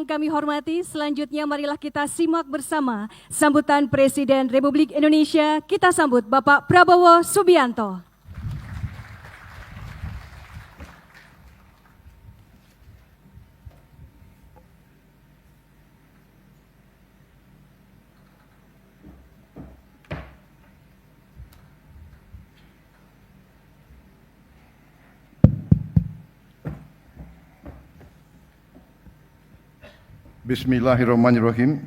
kami hormati, selanjutnya marilah kita simak bersama sambutan Presiden Republik Indonesia. Kita sambut Bapak Prabowo Subianto. Bismillahirrahmanirrahim.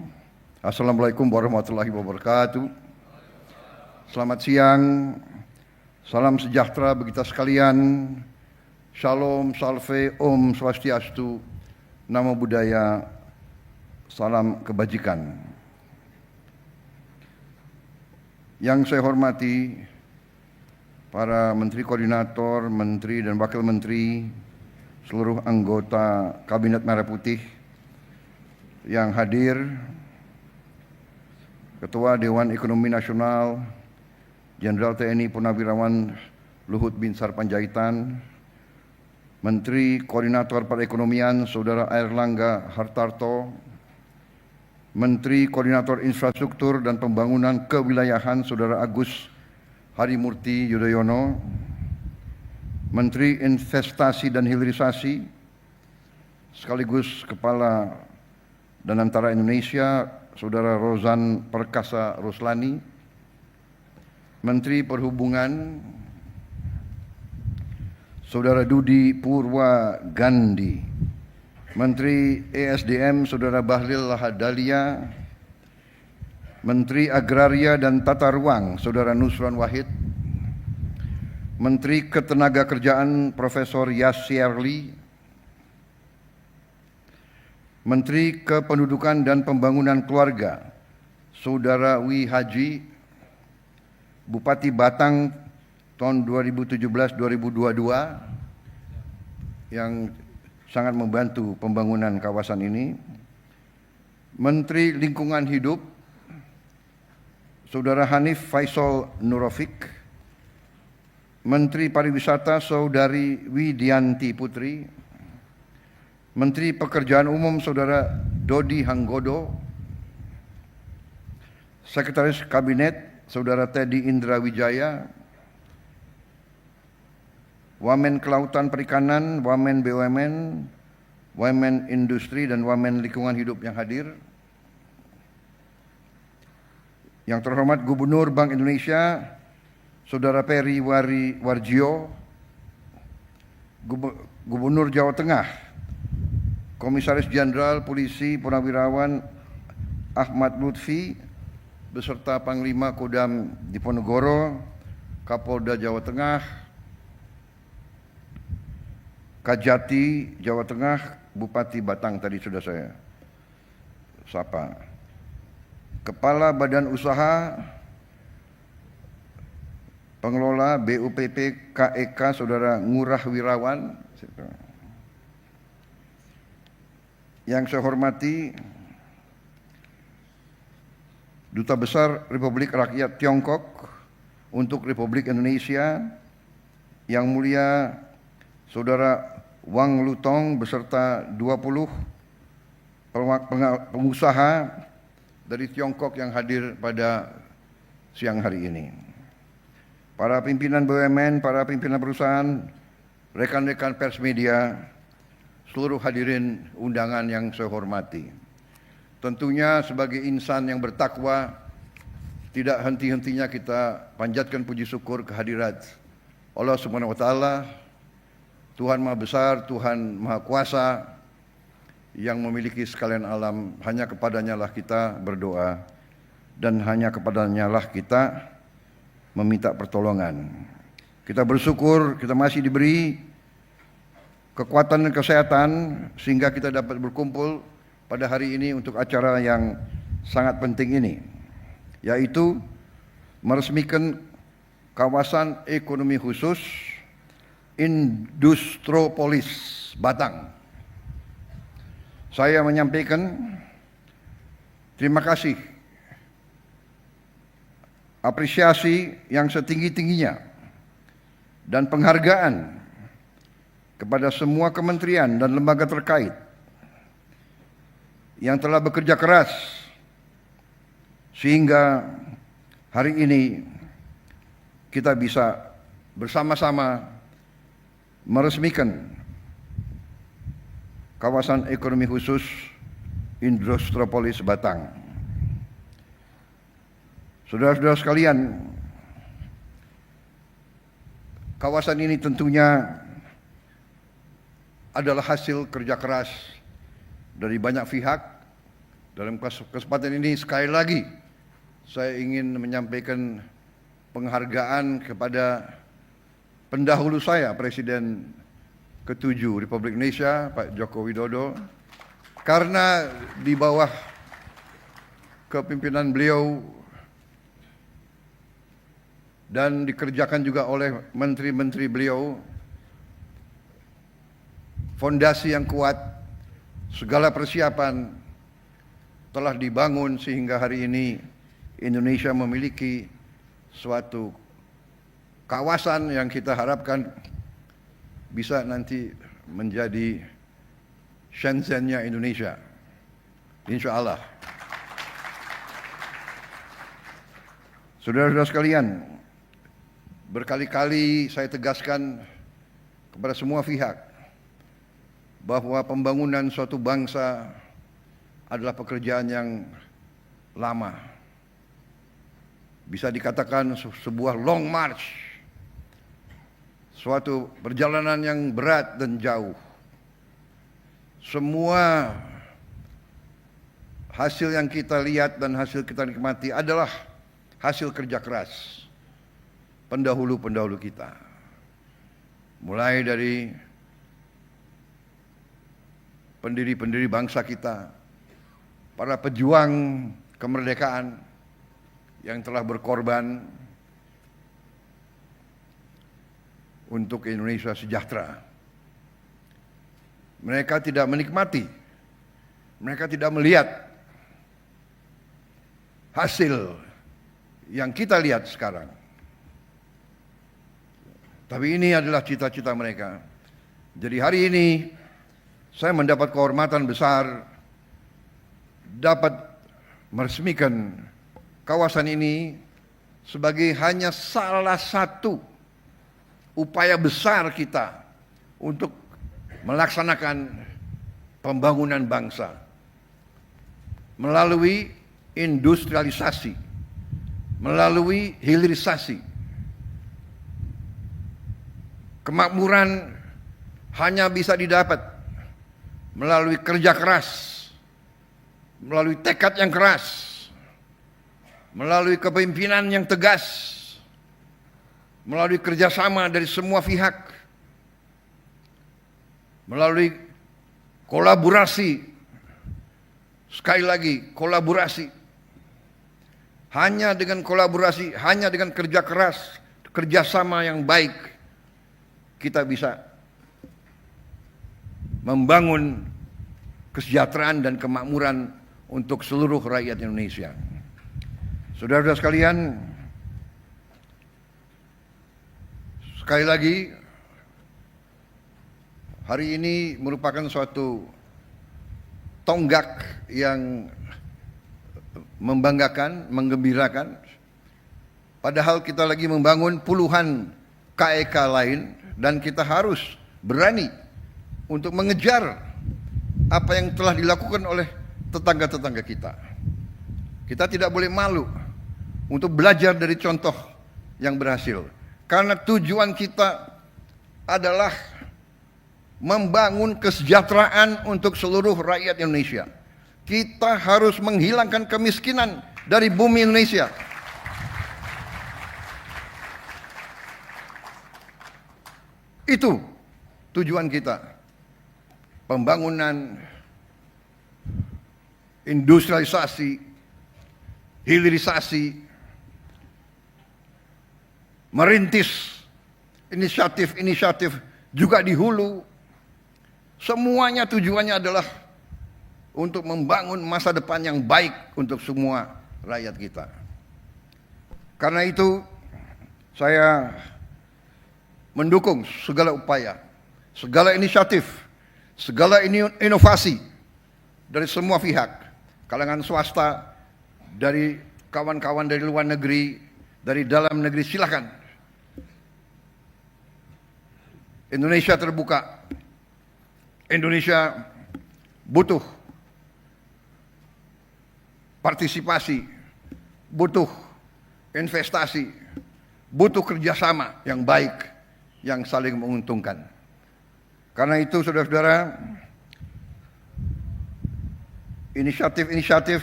Assalamualaikum warahmatullahi wabarakatuh. Selamat siang, salam sejahtera bagi kita sekalian. Shalom, salve, om swastiastu, namo buddhaya, salam kebajikan. Yang saya hormati para menteri koordinator, menteri dan wakil menteri, seluruh anggota Kabinet Merah Putih yang hadir, Ketua Dewan Ekonomi Nasional Jenderal TNI Purnawirawan Luhut Binsar Panjaitan, Menteri Koordinator Perekonomian Saudara Airlangga Hartarto, Menteri Koordinator Infrastruktur dan Pembangunan Kewilayahan Saudara Agus Harimurti Yudhoyono, Menteri Investasi dan Hilirisasi sekaligus Kepala dan Antara Indonesia Saudara Rozan Perkasa Roslani, Menteri Perhubungan Saudara Dudi Purwa Gandhi, Menteri ESDM Saudara Bahlil Lahadalia, Menteri Agraria dan Tata Ruang Saudara Nusron Wahid, Menteri Ketenagakerjaan Profesor Yasirli, Menteri Kependudukan dan Pembangunan Keluarga Saudara Wi Haji, Bupati Batang tahun 2017-2022 yang sangat membantu pembangunan kawasan ini, Menteri Lingkungan Hidup Saudara Hanif Faisal Nurofik, Menteri Pariwisata Saudari Widianti Putri, Menteri Pekerjaan Umum Saudara Dodi Hanggodo, Sekretaris Kabinet Saudara Teddy Indra Wijaya, Wamen Kelautan Perikanan, Wamen BUMN, Wamen Industri dan Wamen Lingkungan Hidup yang hadir, yang terhormat Gubernur Bank Indonesia Saudara Peri Warjio, Gubernur Jawa Tengah Komisaris Jenderal Polisi Purnawirawan Ahmad Lutfi beserta Panglima Kodam Diponegoro, Kapolda Jawa Tengah, Kajati Jawa Tengah, Bupati Batang tadi sudah saya sapa, Kepala Badan Usaha Pengelola BUPP KEK Saudara Ngurah Wirawan, yang saya hormati Duta Besar Republik Rakyat Tiongkok untuk Republik Indonesia, Yang Mulia Saudara Wang Lutong beserta 20 pengusaha dari Tiongkok yang hadir pada siang hari ini, para pimpinan BUMN, para pimpinan perusahaan, rekan-rekan pers media, seluruh hadirin undangan yang saya hormati. Tentunya sebagai insan yang bertakwa, tidak henti-hentinya kita panjatkan puji syukur kehadirat Allah Subhanahu wa taala, Tuhan Maha Besar, Tuhan Maha Kuasa yang memiliki sekalian alam. Hanya kepadanya lah kita berdoa dan hanya kepadanya lah kita meminta pertolongan. Kita bersyukur kita masih diberi kekuatan dan kesehatan sehingga kita dapat berkumpul pada hari ini untuk acara yang sangat penting ini, yaitu meresmikan kawasan ekonomi khusus Industropolis Batang. Saya menyampaikan terima kasih, apresiasi yang setinggi-tingginya dan penghargaan kepada semua kementerian dan lembaga terkait yang telah bekerja keras sehingga hari ini kita bisa bersama-sama meresmikan kawasan ekonomi khusus Indostropolis Batang. Saudara-saudara sekalian, kawasan ini tentunya adalah hasil kerja keras dari banyak pihak. Dalam kesempatan ini sekali lagi saya ingin menyampaikan penghargaan kepada pendahulu saya, Presiden ke-7 Republik Indonesia, Pak Joko Widodo, karena di bawah kepimpinan beliau dan dikerjakan juga oleh menteri-menteri beliau, fondasi yang kuat, segala persiapan telah dibangun sehingga hari ini Indonesia memiliki suatu kawasan yang kita harapkan bisa nanti menjadi Shenzhen-nya Indonesia, insya Allah. Saudara-saudara sekalian, berkali-kali saya tegaskan kepada semua pihak bahwa pembangunan suatu bangsa adalah pekerjaan yang lama. Bisa dikatakan sebuah long march, suatu perjalanan yang berat dan jauh. Semua hasil yang kita lihat dan hasil kita nikmati adalah hasil kerja keras pendahulu-pendahulu kita. Mulai dari pendiri-pendiri bangsa kita, para pejuang kemerdekaan yang telah berkorban untuk Indonesia sejahtera. Mereka tidak menikmati, mereka tidak melihat hasil yang kita lihat sekarang. Tapi ini adalah cita-cita mereka. Jadi hari ini saya mendapat kehormatan besar dapat meresmikan kawasan ini sebagai hanya salah satu upaya besar kita untuk melaksanakan pembangunan bangsa melalui industrialisasi, melalui hilirisasi. Kemakmuran hanya bisa didapat melalui kerja keras, melalui tekad yang keras, melalui kepemimpinan yang tegas, melalui kerjasama dari semua pihak, melalui kolaborasi. Sekali lagi, kolaborasi. Hanya dengan kolaborasi, hanya dengan kerja keras, kerjasama yang baik, kita bisa membangun kesejahteraan dan kemakmuran untuk seluruh rakyat Indonesia. Saudara-saudara sekalian, sekali lagi, hari ini merupakan suatu tonggak yang membanggakan, menggembirakan. Padahal kita lagi membangun puluhan KEK lain dan kita harus berani untuk mengejar apa yang telah dilakukan oleh tetangga-tetangga kita. Kita tidak boleh malu untuk belajar dari contoh yang berhasil. Karena tujuan kita adalah membangun kesejahteraan untuk seluruh rakyat Indonesia. Kita harus menghilangkan kemiskinan dari bumi Indonesia. Itu tujuan kita. Pembangunan, industrialisasi, hilirisasi, merintis inisiatif-inisiatif juga di hulu. Semuanya tujuannya adalah untuk membangun masa depan yang baik untuk semua rakyat kita. Karena itu saya mendukung segala upaya, segala inisiatif, segala inovasi dari semua pihak, kalangan swasta, dari kawan-kawan dari luar negeri, dari dalam negeri, silakan. Indonesia terbuka. Indonesia butuh partisipasi, butuh investasi, butuh kerjasama yang baik, yang saling menguntungkan. Karena itu saudara-saudara, inisiatif-inisiatif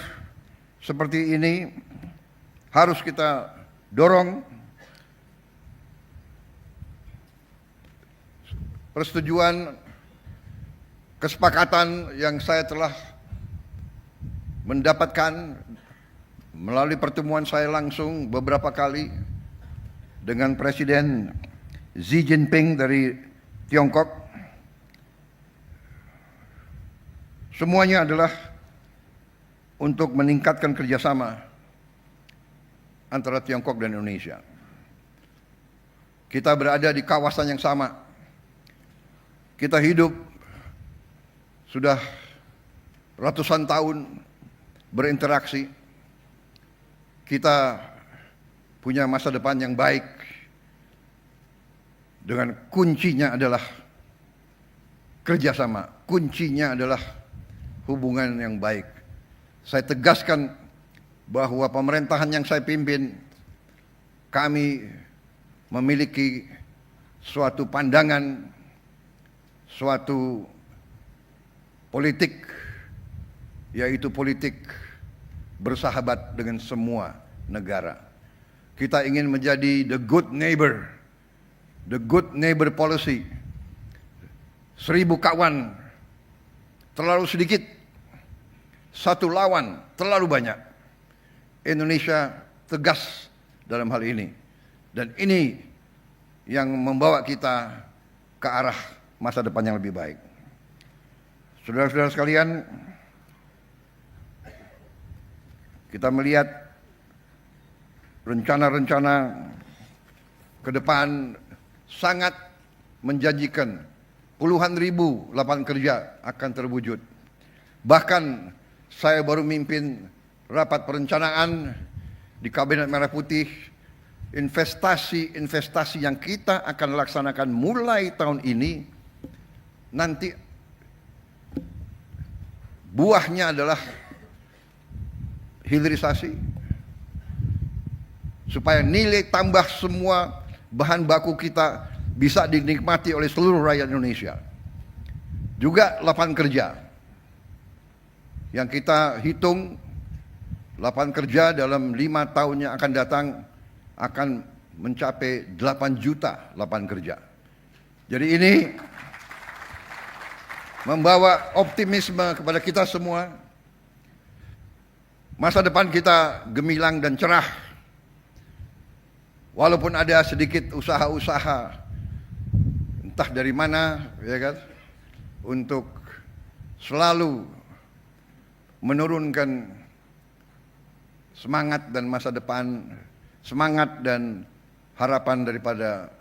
seperti ini harus kita dorong. Persetujuan, kesepakatan yang saya telah mendapatkan melalui pertemuan saya langsung beberapa kali dengan Presiden Xi Jinping dari Tiongkok, semuanya adalah untuk meningkatkan kerjasama antara Tiongkok dan Indonesia. Kita berada di kawasan yang sama. Kita hidup sudah ratusan tahun berinteraksi. Kita punya masa depan yang baik. Dengan kuncinya adalah kerjasama. Kuncinya adalah hubungan yang baik. Saya tegaskan bahwa pemerintahan yang saya pimpin, kami memiliki suatu pandangan, suatu politik, yaitu politik bersahabat dengan semua negara. Kita ingin menjadi the good neighbor policy. 1000 kawan terlalu sedikit, 1 lawan terlalu banyak. Indonesia tegas dalam hal ini, dan ini yang membawa kita ke arah masa depan yang lebih baik. Saudara-saudara sekalian, kita melihat rencana-rencana ke depan sangat menjanjikan. Puluhan ribu lapangan kerja akan terwujud. Bahkan saya baru mimpin rapat perencanaan di Kabinet Merah Putih. Investasi yang kita akan laksanakan mulai tahun ini, nanti buahnya adalah hilirisasi, supaya nilai tambah semua bahan baku kita bisa dinikmati oleh seluruh rakyat Indonesia. Juga lapangan kerja yang kita hitung, lapangan kerja dalam 5 tahun yang akan datang akan mencapai 8 juta lapangan kerja. Jadi ini membawa optimisme kepada kita semua. Masa depan kita gemilang dan cerah. Walaupun ada sedikit usaha-usaha entah dari mana, ya kan, untuk selalu menurunkan semangat dan masa depan, semangat dan harapan daripada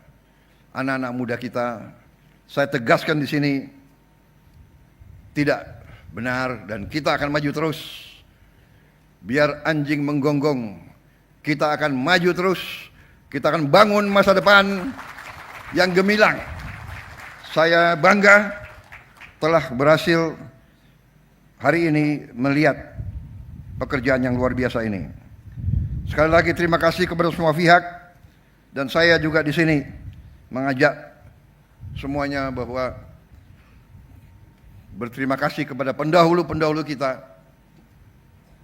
anak-anak muda kita. Saya tegaskan di sini, tidak benar, dan kita akan maju terus. Biar anjing menggonggong, kita akan maju terus. Kita akan bangun masa depan yang gemilang. Saya bangga telah berhasil hari ini melihat pekerjaan yang luar biasa ini. Sekali lagi terima kasih kepada semua pihak, dan saya juga di sini mengajak semuanya bahwa berterima kasih kepada pendahulu-pendahulu kita,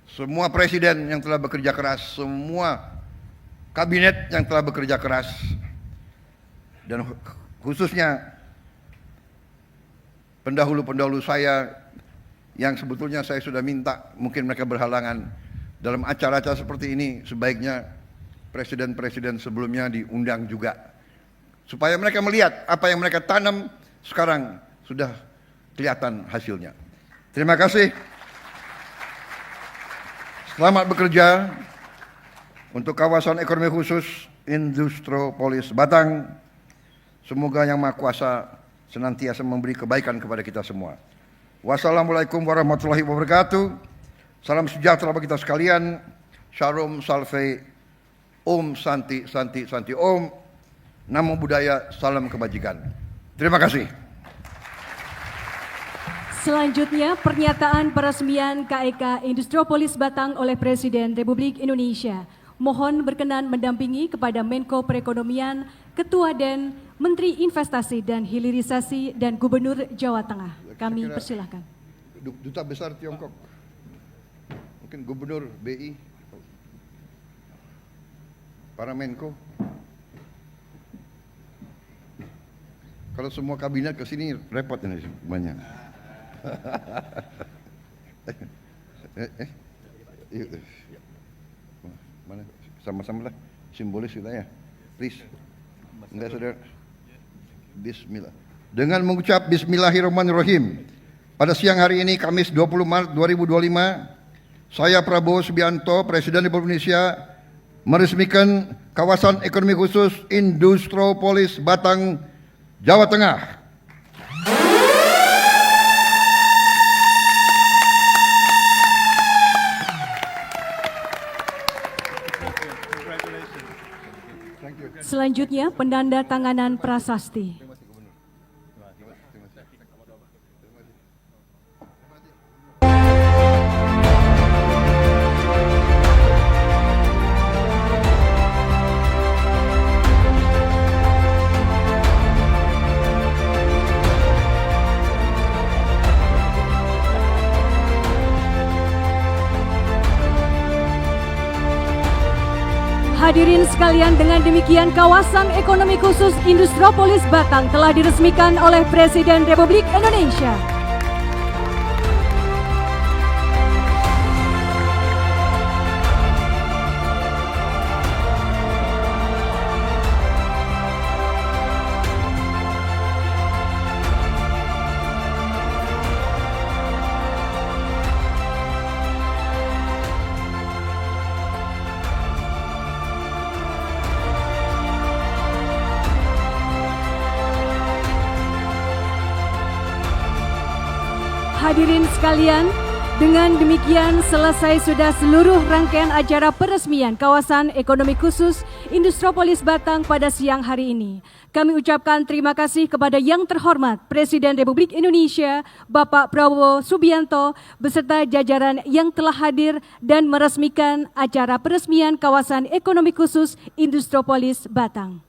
semua presiden yang telah bekerja keras, semua kabinet yang telah bekerja keras, dan khususnya pendahulu-pendahulu saya yang sebetulnya saya sudah minta, mungkin mereka berhalangan. Dalam acara-acara seperti ini sebaiknya presiden-presiden sebelumnya diundang juga, supaya mereka melihat apa yang mereka tanam sekarang sudah kelihatan hasilnya. Terima kasih. Selamat bekerja untuk kawasan ekonomi khusus Industropolis Batang. Semoga Yang Maha Kuasa senantiasa memberi kebaikan kepada kita semua. Wassalamualaikum warahmatullahi wabarakatuh. Salam sejahtera bagi kita sekalian. Shalom, salve, Om, Santi, Santi, Santi, Om. Namo Buddhaya, salam kebajikan. Terima kasih. Selanjutnya, pernyataan peresmian KEK Industropoli Batang oleh Presiden Republik Indonesia. Mohon berkenan mendampingi kepada Menko Perekonomian, Ketua DEN, Menteri Investasi dan Hilirisasi, dan Gubernur Jawa Tengah. Kami persilahkan. Duta Besar Tiongkok, mungkin Gubernur BI, para Menko. Kalau semua kabinet ke sini repot ini semuanya. Mana? Sama-sama lah, simbolis kita ya. Please. Enggak, saudara. Bismillah. Dengan mengucap Bismillahirrahmanirrahim. Pada siang hari ini, Kamis 20 Maret 2025, saya Prabowo Subianto, Presiden Republik Indonesia, meresmikan kawasan ekonomi khusus Industropolis Batang, Jawa Tengah. Selanjutnya, penandatanganan prasasti. Hadirin sekalian, dengan demikian kawasan ekonomi khusus Industropolis Batang telah diresmikan oleh Presiden Republik Indonesia. Hadirin sekalian, dengan demikian selesai sudah seluruh rangkaian acara peresmian kawasan ekonomi khusus Industropolis Batang pada siang hari ini. Kami ucapkan terima kasih kepada yang terhormat Presiden Republik Indonesia, Bapak Prabowo Subianto, beserta jajaran yang telah hadir dan meresmikan acara peresmian kawasan ekonomi khusus Industropolis Batang.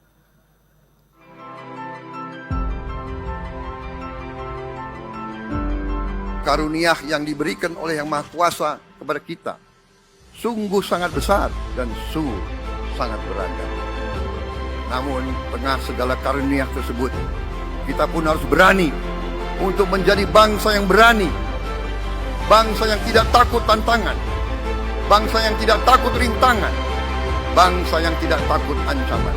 Karunia yang diberikan oleh Yang Maha Kuasa kepada kita sungguh sangat besar dan sungguh sangat beragam. Namun tengah segala karunia tersebut, kita pun harus berani untuk menjadi bangsa yang berani, bangsa yang tidak takut tantangan, bangsa yang tidak takut rintangan, bangsa yang tidak takut ancaman.